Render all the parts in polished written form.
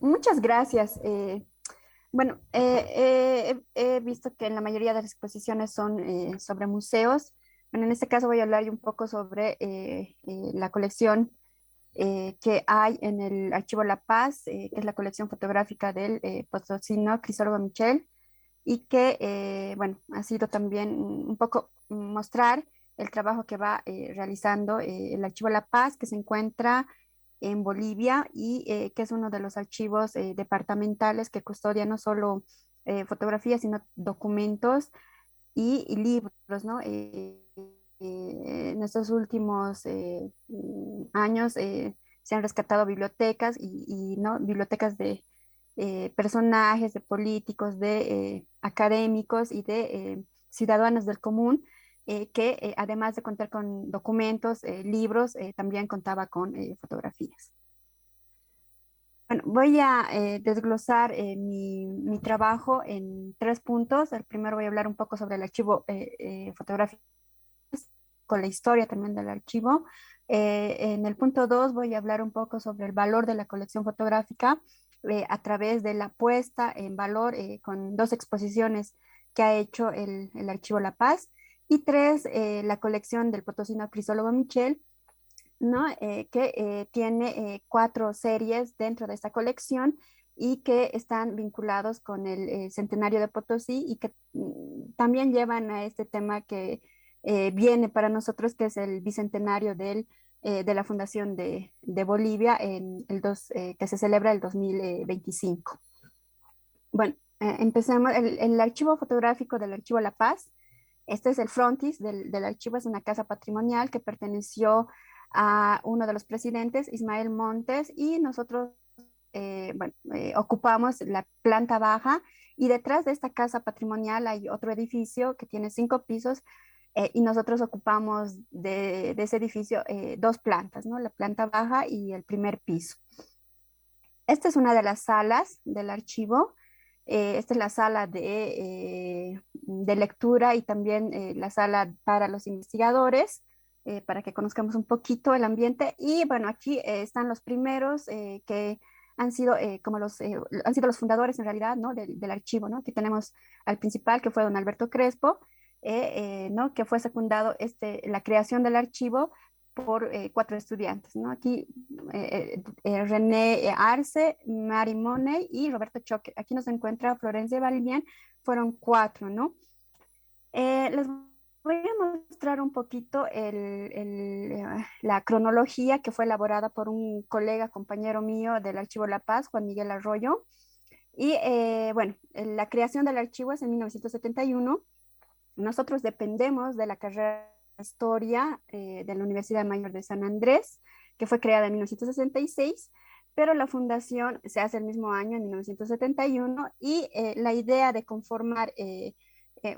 Muchas gracias. Bueno, he visto que en la mayoría de las exposiciones son sobre museos. Bueno, en este caso voy a hablar un poco sobre la colección que hay en el Archivo La Paz, que es la colección fotográfica del potosino Crisólogo Michel, y que, bueno, ha sido también un poco mostrar el trabajo que va realizando el Archivo La Paz, que se encuentra en Bolivia y que es uno de los archivos departamentales que custodia no solo fotografías, sino documentos y libros, ¿no? En estos últimos años se han rescatado bibliotecas ¿no? Bibliotecas de personajes, de políticos, de académicos y de ciudadanos del común, que además de contar con documentos, libros, también contaba con fotografías. Bueno, voy a desglosar mi trabajo en tres puntos. El primero voy a hablar un poco sobre el archivo fotográfico, con la historia también del archivo. En el punto 2 voy a hablar un poco sobre el valor de la colección fotográfica a través de la puesta en valor con dos exposiciones que ha hecho el Archivo La Paz. Y tres, la colección del potosino Crisólogo Michel, ¿no? Que tiene cuatro series dentro de esta colección y que están vinculados con el centenario de Potosí y que también llevan a este tema que viene para nosotros, que es el bicentenario de la fundación de Bolivia que se celebra el 2025. Bueno, empecemos. El archivo fotográfico del Archivo La Paz. Este es el frontis del archivo, es una casa patrimonial que perteneció a uno de los presidentes, Ismael Montes, y nosotros, bueno, ocupamos la planta baja y detrás de esta casa patrimonial hay otro edificio que tiene 5 pisos y nosotros ocupamos de ese edificio dos plantas, ¿no? La planta baja y el primer piso. Esta es una de las salas del archivo. Esta es la sala de lectura y también la sala para los investigadores, para que conozcamos un poquito el ambiente. Y bueno, aquí están los primeros que han sido han sido los fundadores en realidad, ¿no? Del archivo, ¿no? Aquí tenemos al principal, que fue don Alberto Crespo, ¿no? Que fue secundado la creación del archivo por cuatro estudiantes, ¿no? Aquí René Arce, Mari Money y Roberto Choque. Aquí nos encuentra Florencia Valmián, fueron cuatro, ¿no? Les voy a mostrar un poquito la cronología que fue elaborada por un colega, compañero mío del Archivo La Paz, Juan Miguel Arroyo. Y bueno, la creación del archivo es en 1971. Nosotros dependemos de la carrera de Historia de la Universidad Mayor de San Andrés, que fue creada en 1966, pero la fundación se hace el mismo año, en 1971, y la idea de conformar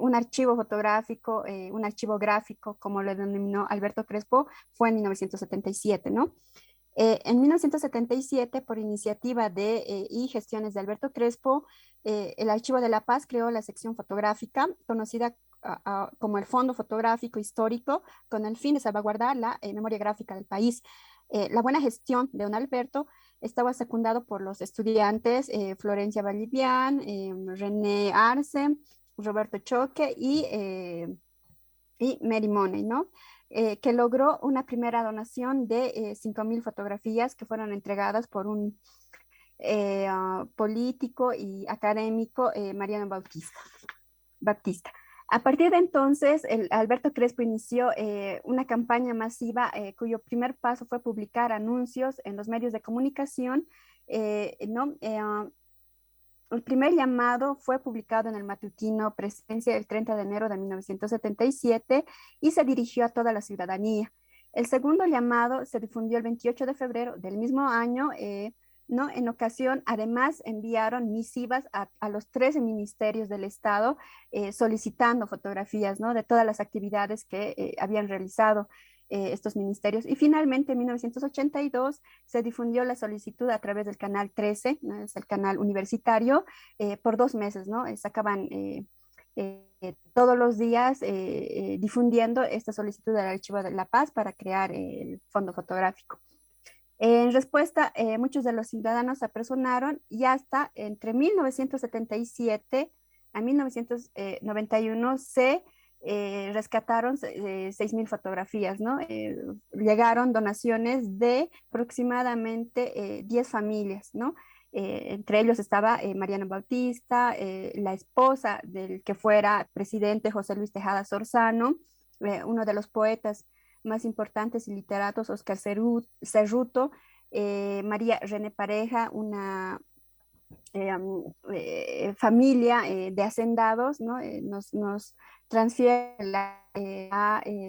un archivo fotográfico, un archivo gráfico, como lo denominó Alberto Crespo, fue en 1977, ¿no? En 1977, por iniciativa y gestiones de Alberto Crespo, el Archivo de la Paz creó la sección fotográfica, conocida como el Fondo Fotográfico Histórico, con el fin de salvaguardar la memoria gráfica del país. La buena gestión de don Alberto estaba secundado por los estudiantes Florencia Vallivian, René Arce, Roberto Choque y Mary Money, ¿no? Que logró una primera donación de 5.000 fotografías que fueron entregadas por un político y académico, Mariano Baptista. A partir de entonces, Alberto Crespo inició una campaña masiva cuyo primer paso fue publicar anuncios en los medios de comunicación, ¿no? El primer llamado fue publicado en el matutino Presencia el 30 de enero de 1977 y se dirigió a toda la ciudadanía. El segundo llamado se difundió el 28 de febrero del mismo año, ¿no? En ocasión, además, enviaron misivas a los 13 ministerios del Estado solicitando fotografías, ¿no? De todas las actividades que habían realizado estos ministerios. Y finalmente, en 1982, se difundió la solicitud a través del canal 13, ¿no? Es el canal universitario, por 2 meses, ¿no? Sacaban todos los días difundiendo esta solicitud del Archivo de la Paz para crear el fondo fotográfico. En respuesta, muchos de los ciudadanos se apersonaron y hasta entre 1977 a 1991 se rescataron 6.000 fotografías, ¿no? Llegaron donaciones de aproximadamente 10 familias, ¿no? Entre ellos estaba Mariano Bautista, la esposa del que fuera presidente José Luis Tejada Sorzano, uno de los poetas más importantes y literatos, Oscar Cerruto, María René Pareja, una familia de hacendados, ¿no? Nos transfiere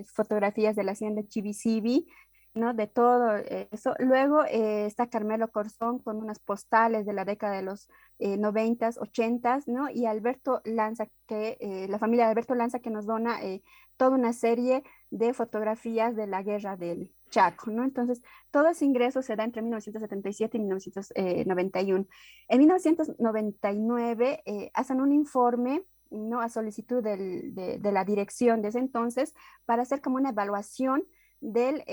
fotografías de la hacienda Chivisibi, ¿no? De todo eso. Luego está Carmelo Corzón con unas postales de la década de los 90s, 80s, ¿no? Y Alberto Lanza, la familia de Alberto Lanza que nos dona toda una serie de fotografías de la guerra del Chaco, ¿no? Entonces, todo ese ingreso se da entre 1977 y 1991. En 1999 hacen un informe, ¿no? A solicitud de la dirección de ese entonces para hacer como una evaluación del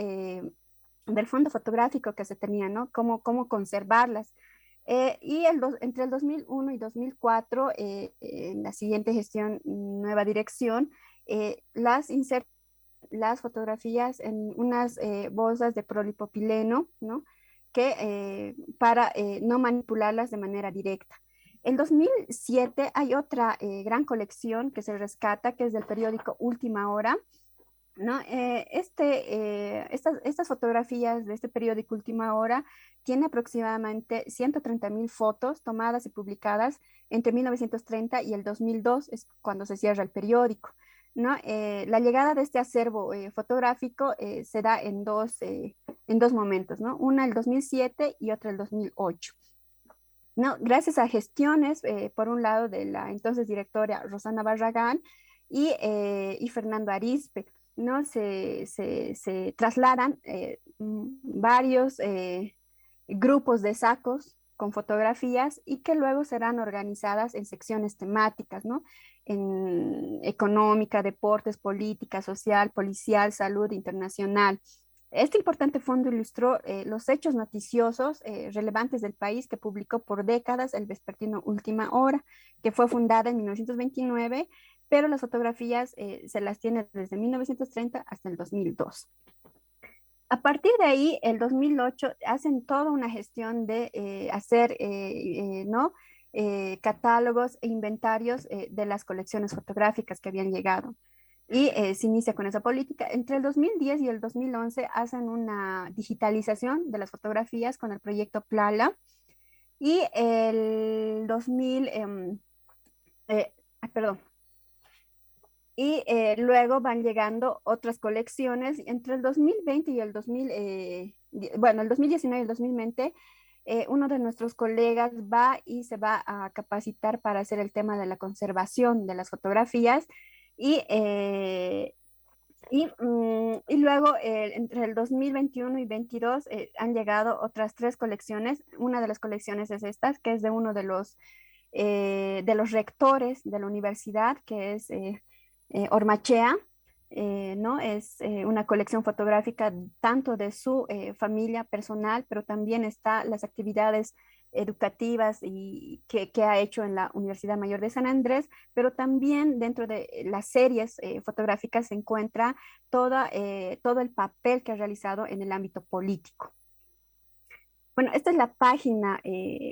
fondo fotográfico que se tenía, ¿no? Cómo conservarlas. Entre el 2001 y 2004, en la siguiente gestión, nueva dirección, las fotografías en unas bolsas de polipropileno, ¿no? Para no manipularlas de manera directa. En 2007 hay otra gran colección que se rescata, que es del periódico Última Hora, ¿no? Estas fotografías de este periódico Última Hora tiene aproximadamente 130.000 fotos tomadas y publicadas entre 1930 y el 2002, es cuando se cierra el periódico, ¿no? La llegada de este acervo fotográfico se da en dos momentos, ¿no? Una el 2007 y otra el 2008. ¿No? Gracias a gestiones, por un lado, de la entonces directora Rosana Barragán y Fernando Arizpe, ¿no? Se trasladan varios grupos de sacos con fotografías y que luego serán organizadas en secciones temáticas, ¿no? En económica, deportes, política, social, policial, salud, internacional. Este importante fondo ilustró los hechos noticiosos relevantes del país que publicó por décadas el vespertino Última Hora, que fue fundada en 1929, pero las fotografías se las tiene desde 1930 hasta el 2002. A partir de ahí, el 2008, hacen toda una gestión de hacer, ¿no? Catálogos e inventarios de las colecciones fotográficas que habían llegado. Y se inicia con esa política. Entre el 2010 y el 2011 hacen una digitalización de las fotografías con el proyecto Plala. Y el 2000, perdón, y luego van llegando otras colecciones. Entre el 2020 y el 2000, bueno, el 2019 y el 2020, uno de nuestros colegas va y se va a capacitar para hacer el tema de la conservación de las fotografías y, y luego, entre el 2021 y 2022, han llegado otras tres colecciones. Una de las colecciones es esta, que es de uno de los rectores de la universidad, que es Ormachea, ¿no? Es una colección fotográfica tanto de su familia personal, pero también está las actividades educativas que ha hecho en la Universidad Mayor de San Andrés, pero también dentro de las series fotográficas se encuentra todo el papel que ha realizado en el ámbito político. Bueno, esta es la página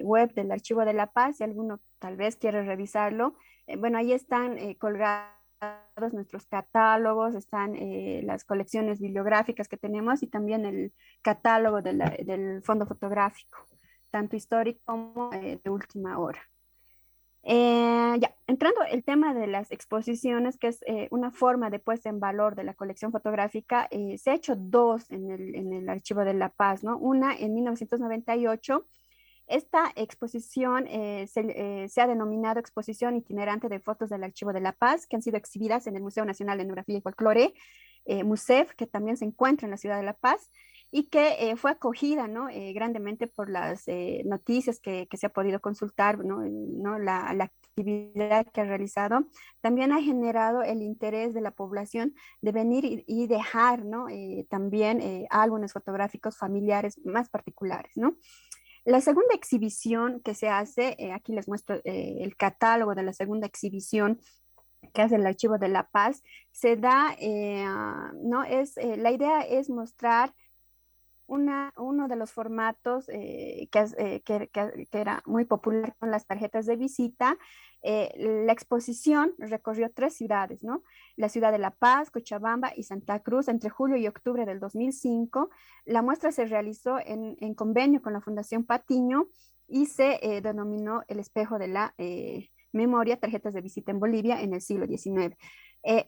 web del Archivo de la Paz, si alguno tal vez quiere revisarlo. Bueno, ahí están colgados nuestros catálogos, están las colecciones bibliográficas que tenemos y también el catálogo del fondo fotográfico, tanto histórico como de última hora. Ya, entrando el tema de las exposiciones, que es una forma de puesta en valor de la colección fotográfica, se ha hecho dos en el Archivo de la Paz, ¿no? Una en 1998. Esta exposición se ha denominado Exposición Itinerante de Fotos del Archivo de la Paz, que han sido exhibidas en el Museo Nacional de Etnografía y Folclore, MUSEF, que también se encuentra en la ciudad de La Paz. y que fue acogida, ¿no? Grandemente por las noticias que se ha podido consultar, ¿no? La actividad que ha realizado, también ha generado el interés de la población de venir y dejar, ¿no? También álbumes fotográficos familiares más particulares, ¿no? La segunda exhibición que se hace, aquí les muestro el catálogo de la segunda exhibición que hace el Archivo de la Paz, se da, ¿no? La idea es mostrar uno de los formatos que era muy popular con las tarjetas de visita. La exposición recorrió tres ciudades, ¿no? La ciudad de La Paz, Cochabamba y Santa Cruz entre julio y octubre del 2005. La muestra se realizó en convenio con la Fundación Patiño y se denominó El espejo de la memoria, tarjetas de visita en Bolivia en el siglo XIX.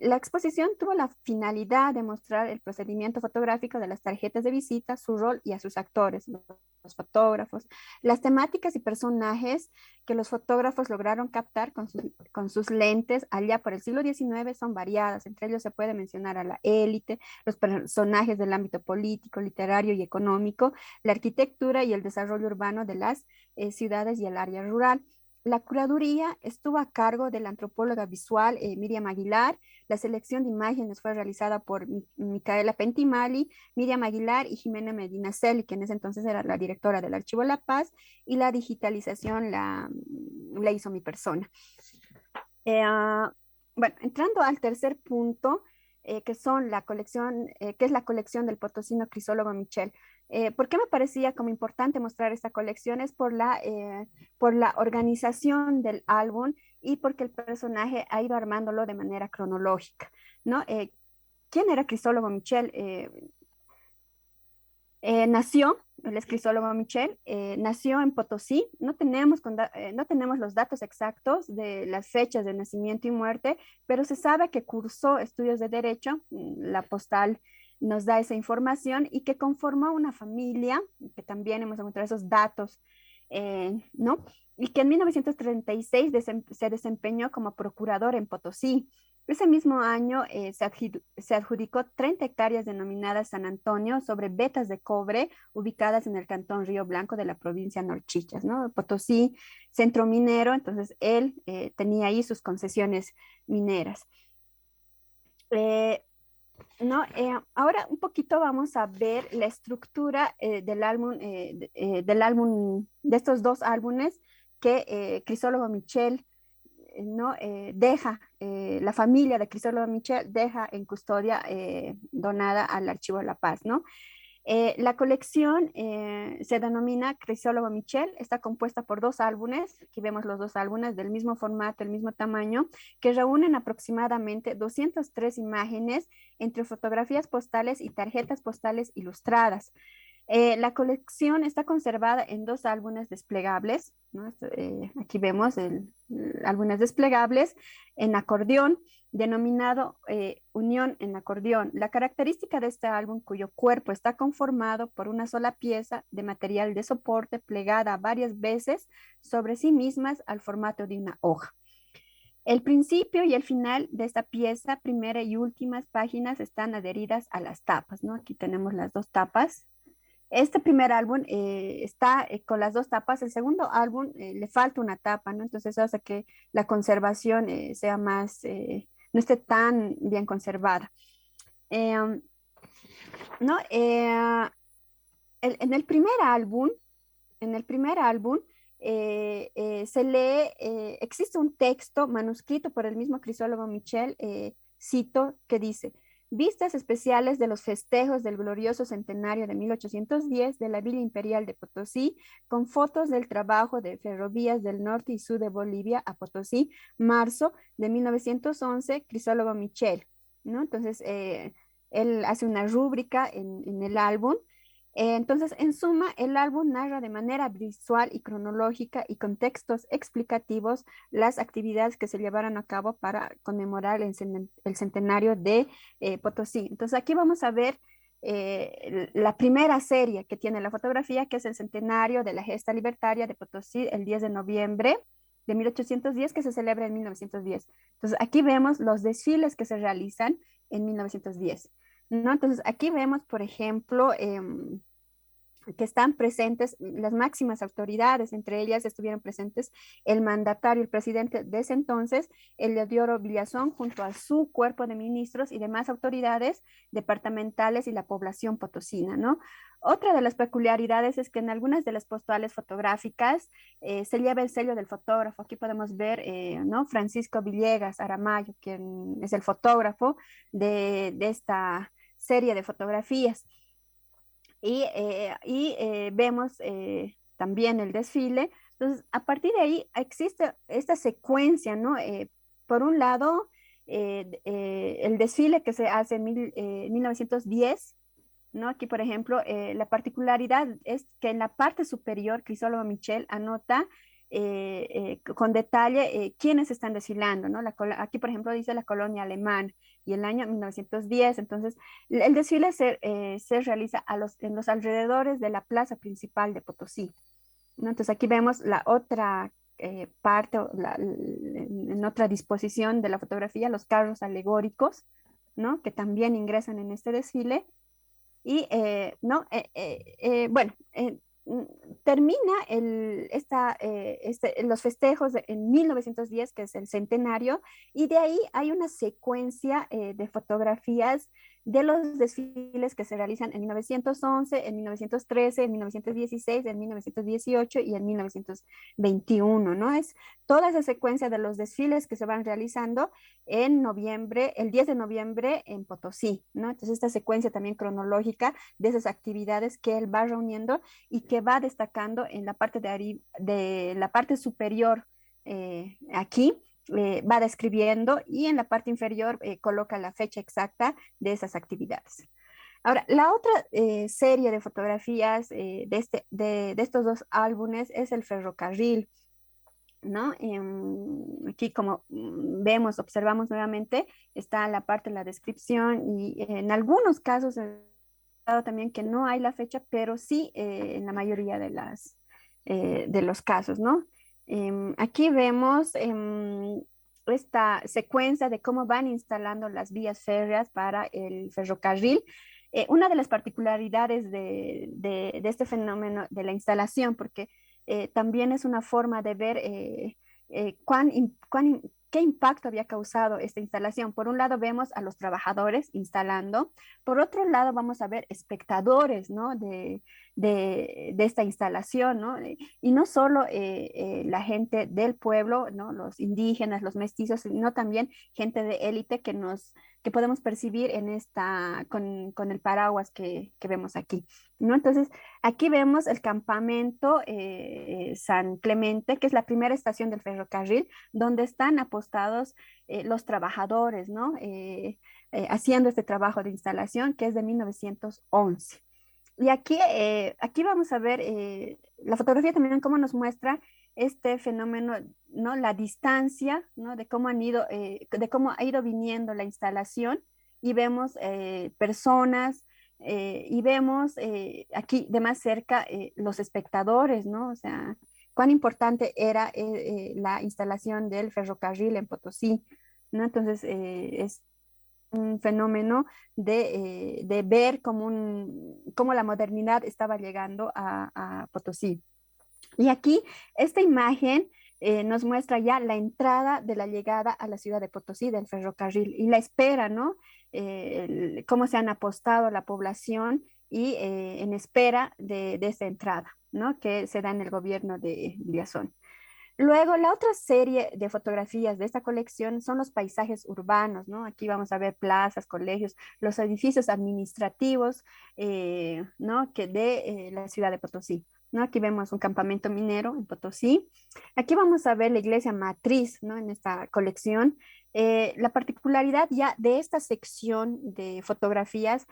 La exposición tuvo la finalidad de mostrar el procedimiento fotográfico de las tarjetas de visita, su rol y a sus actores, los fotógrafos, las temáticas y personajes que los fotógrafos lograron captar con sus lentes allá por el siglo XIX son variadas. Entre ellos se puede mencionar a la élite, los personajes del ámbito político, literario y económico, la arquitectura y el desarrollo urbano de las ciudades y el área rural. La curaduría estuvo a cargo de la antropóloga visual Miriam Aguilar. La selección de imágenes fue realizada por Micaela Pentimali, Miriam Aguilar y Jimena Medina Celi, que en ese entonces era la directora del Archivo La Paz, y la digitalización la hizo mi persona. Bueno, entrando al tercer punto, que es la colección del potosino crisólogo Michel. ¿Por qué me parecía como importante mostrar esta colección? Es por la organización del álbum y porque el personaje ha ido armándolo de manera cronológica, ¿no? ¿Quién era Crisólogo Michel? El escrisólogo Michel, nació en Potosí. No tenemos los datos exactos de las fechas de nacimiento y muerte, pero se sabe que cursó estudios de derecho. La postal nos da esa información y que conformó una familia, que también hemos encontrado esos datos, ¿no? Y que en 1936 se desempeñó como procurador en Potosí. Ese mismo año se adjudicó 30 hectáreas denominadas San Antonio sobre vetas de cobre ubicadas en el cantón Río Blanco de la provincia Norchichas, ¿no? Potosí, centro minero, entonces él tenía ahí sus concesiones mineras. Eh, ¿No? Ahora un poquito vamos a ver la estructura del álbum, de estos dos álbumes que Crisólogo Michel ¿no? La familia de Cristóbal Michel deja en custodia donada al Archivo de la Paz, ¿no? La colección se denomina Crisólogo Michel, está compuesta por dos álbumes, aquí vemos los dos álbumes del mismo formato, el mismo tamaño, que reúnen aproximadamente 203 imágenes entre fotografías postales y tarjetas postales ilustradas. La colección está conservada en dos álbumes desplegables, ¿no? Aquí vemos álbumes desplegables en acordeón, denominado Unión en acordeón. La característica de este álbum, cuyo cuerpo está conformado por una sola pieza de material de soporte plegada varias veces sobre sí mismas al formato de una hoja. El principio y el final de esta pieza, primera y últimas páginas, están adheridas a las tapas, ¿no? Aquí tenemos las dos tapas. Este primer álbum está con las dos tapas. El segundo álbum le falta una tapa, ¿no? Entonces eso hace que la conservación sea no esté tan bien conservada. Um, ¿No? En el primer álbum, en el primer álbum existe un texto manuscrito por el mismo crisólogo Michel, cito, que dice, vistas especiales de los festejos del glorioso centenario de 1810 de la Villa Imperial de Potosí, con fotos del trabajo de ferrovías del norte y sur de Bolivia a Potosí, marzo de 1911, crisólogo Michel, ¿no? Entonces, él hace una rúbrica en el álbum. Entonces, en suma, el álbum narra de manera visual y cronológica y con textos explicativos las actividades que se llevaron a cabo para conmemorar el centenario de Potosí. Entonces, aquí vamos a ver la primera serie que tiene la fotografía, que es el centenario de la gesta libertaria de Potosí, el 10 de noviembre de 1810, que se celebra en 1910. Entonces, aquí vemos los desfiles que se realizan en 1910. ¿no? Entonces, aquí vemos, por ejemplo, que están presentes las máximas autoridades, entre ellas estuvieron presentes el mandatario, el presidente de ese entonces, Eliodoro Villazón, junto a su cuerpo de ministros y demás autoridades departamentales y la población potosina, ¿no? Otra de las peculiaridades es que en algunas de las postales fotográficas se lleva el sello del fotógrafo. Aquí podemos ver, ¿no? Francisco Villegas Aramayo, quien es el fotógrafo de esta serie de fotografías. Vemos también el desfile. Entonces, a partir de ahí existe esta secuencia, ¿no? Por un lado, el desfile que se hace en 1910, ¿no? Aquí, por ejemplo, la particularidad es que en la parte superior, Crisólogo Michel anota con detalle quiénes están desfilando, ¿no? Aquí, por ejemplo, dice la colonia alemana y el año 1910. Entonces, el desfile se realiza en los alrededores de la plaza principal de Potosí, ¿no? Entonces, aquí vemos la otra parte, en otra disposición de la fotografía, los carros alegóricos, ¿no? Que también ingresan en este desfile no, bueno, mm, termina los festejos en 1910, que es el centenario, y de ahí hay una secuencia de fotografías de los desfiles que se realizan en 1911, en 1913, en 1916, en 1918 y en 1921, ¿no? Es toda esa secuencia de los desfiles que se van realizando en noviembre, el 10 de noviembre en Potosí, ¿no? Entonces, esta secuencia también cronológica de esas actividades que él va reuniendo y que va destacando en la parte de la parte superior aquí. Va describiendo y en la parte inferior coloca la fecha exacta de esas actividades. Ahora, la otra serie de fotografías de estos dos álbumes es el ferrocarril, ¿no? Aquí como vemos, observamos nuevamente, está la parte de la descripción y en algunos casos he dado también que no hay la fecha, pero sí en la mayoría de los casos, ¿no? Aquí vemos esta secuencia de cómo van instalando las vías férreas para el ferrocarril. Una de las particularidades de este fenómeno de la instalación, porque también es una forma de ver qué impacto había causado esta instalación. Por un lado vemos a los trabajadores instalando, por otro lado vamos a ver espectadores, ¿no? de esta instalación, ¿no? Y no solo la gente del pueblo, ¿no? Los indígenas, los mestizos, sino también gente de élite que podemos percibir con el paraguas que vemos aquí, ¿no? Entonces, aquí vemos el campamento San Clemente, que es la primera estación del ferrocarril, donde están apostados los trabajadores, ¿no? Haciendo este trabajo de instalación, que es de 1911. Y aquí vamos a ver la fotografía también cómo nos muestra este fenómeno, ¿no? La distancia, ¿no? De cómo ha ido viniendo la instalación y vemos personas y vemos aquí de más cerca los espectadores, ¿no? O sea, cuán importante era la instalación del ferrocarril en Potosí, ¿no? Entonces, es un fenómeno de ver cómo la modernidad estaba llegando a Potosí. Y aquí esta imagen nos muestra ya la entrada de la llegada a la ciudad de Potosí del ferrocarril y la espera, ¿no? Cómo se han apostado la población y en espera de esta entrada, ¿no? Que se da en el gobierno de Villazón. Luego, la otra serie de fotografías de esta colección son los paisajes urbanos, ¿no? Aquí vamos a ver plazas, colegios, los edificios administrativos, ¿no? Que de la ciudad de Potosí, ¿no? Aquí vemos un campamento minero en Potosí. Aquí vamos a ver la iglesia matriz, ¿no? En esta colección. La particularidad ya de esta sección de fotografías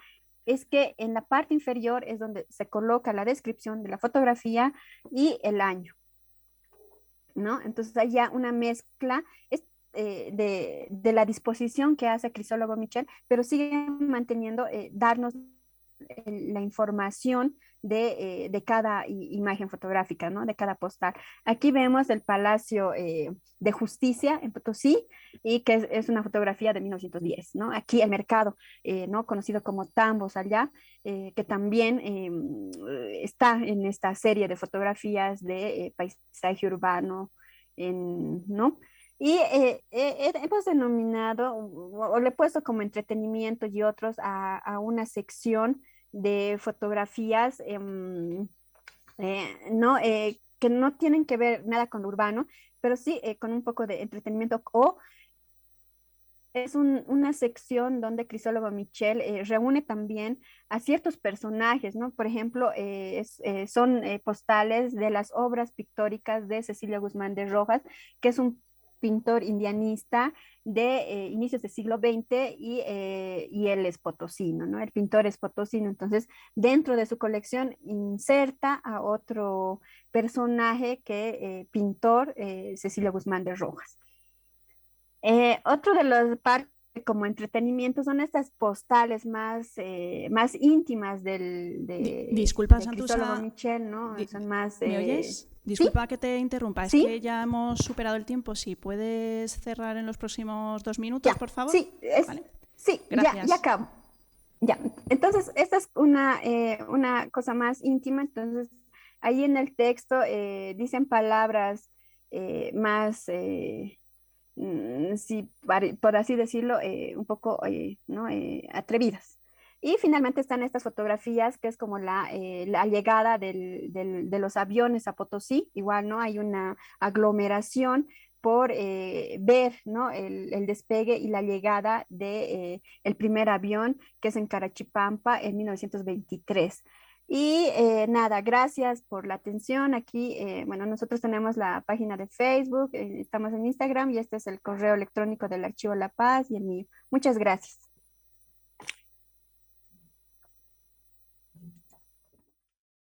es que en la parte inferior es donde se coloca la descripción de la fotografía y el año, ¿no? Entonces hay ya una mezcla de la disposición que hace Crisólogo Michel, pero sigue manteniendo, darnos la información de cada imagen fotográfica, ¿no? De cada postal. Aquí vemos el Palacio de Justicia en Potosí y que es una fotografía de 1910, ¿no? Aquí el mercado, ¿no? Conocido como Tambos allá, que también está en esta serie de fotografías de paisaje urbano, ¿no? Y hemos denominado o le he puesto como entretenimiento y otros a una sección de fotografías, ¿no? Que no tienen que ver nada con lo urbano, pero sí con un poco de entretenimiento o es una sección donde Crisólogo Michel reúne también a ciertos personajes, ¿no? Por ejemplo, son postales de las obras pictóricas de Cecilia Guzmán de Rojas, que es un pintor indianista de inicios del siglo XX y él es potosino, ¿no? El pintor es potosino, entonces dentro de su colección inserta a otro personaje que pintor Cecilia Guzmán de Rojas. Otro de los partes como entretenimiento son estas postales más íntimas Disculpa, de Cristólogo Santusa, Michel, ¿no? di- Son más, ¿me oyes? sí, Disculpa que te interrumpa, es sí, que ya hemos superado el tiempo. Si puedes cerrar en los próximos 2 minutos, ya, por favor. sí, Vale, sí, ya gracias. acabo. Ya, entonces esta es una cosa más íntima, entonces ahí en el texto dicen palabras más, sí, por así decirlo, un poco ¿no? Atrevidas. Y finalmente están estas fotografías, que es como la llegada de los aviones a Potosí. Igual, ¿no? Hay una aglomeración por ver, ¿no? El despegue y la llegada de el primer avión, que es en Carachipampa en 1923. Y nada, gracias por la atención. Aquí, bueno, nosotros tenemos la página de Facebook, estamos en Instagram y este es el correo electrónico del Archivo La Paz y el mío. Muchas gracias.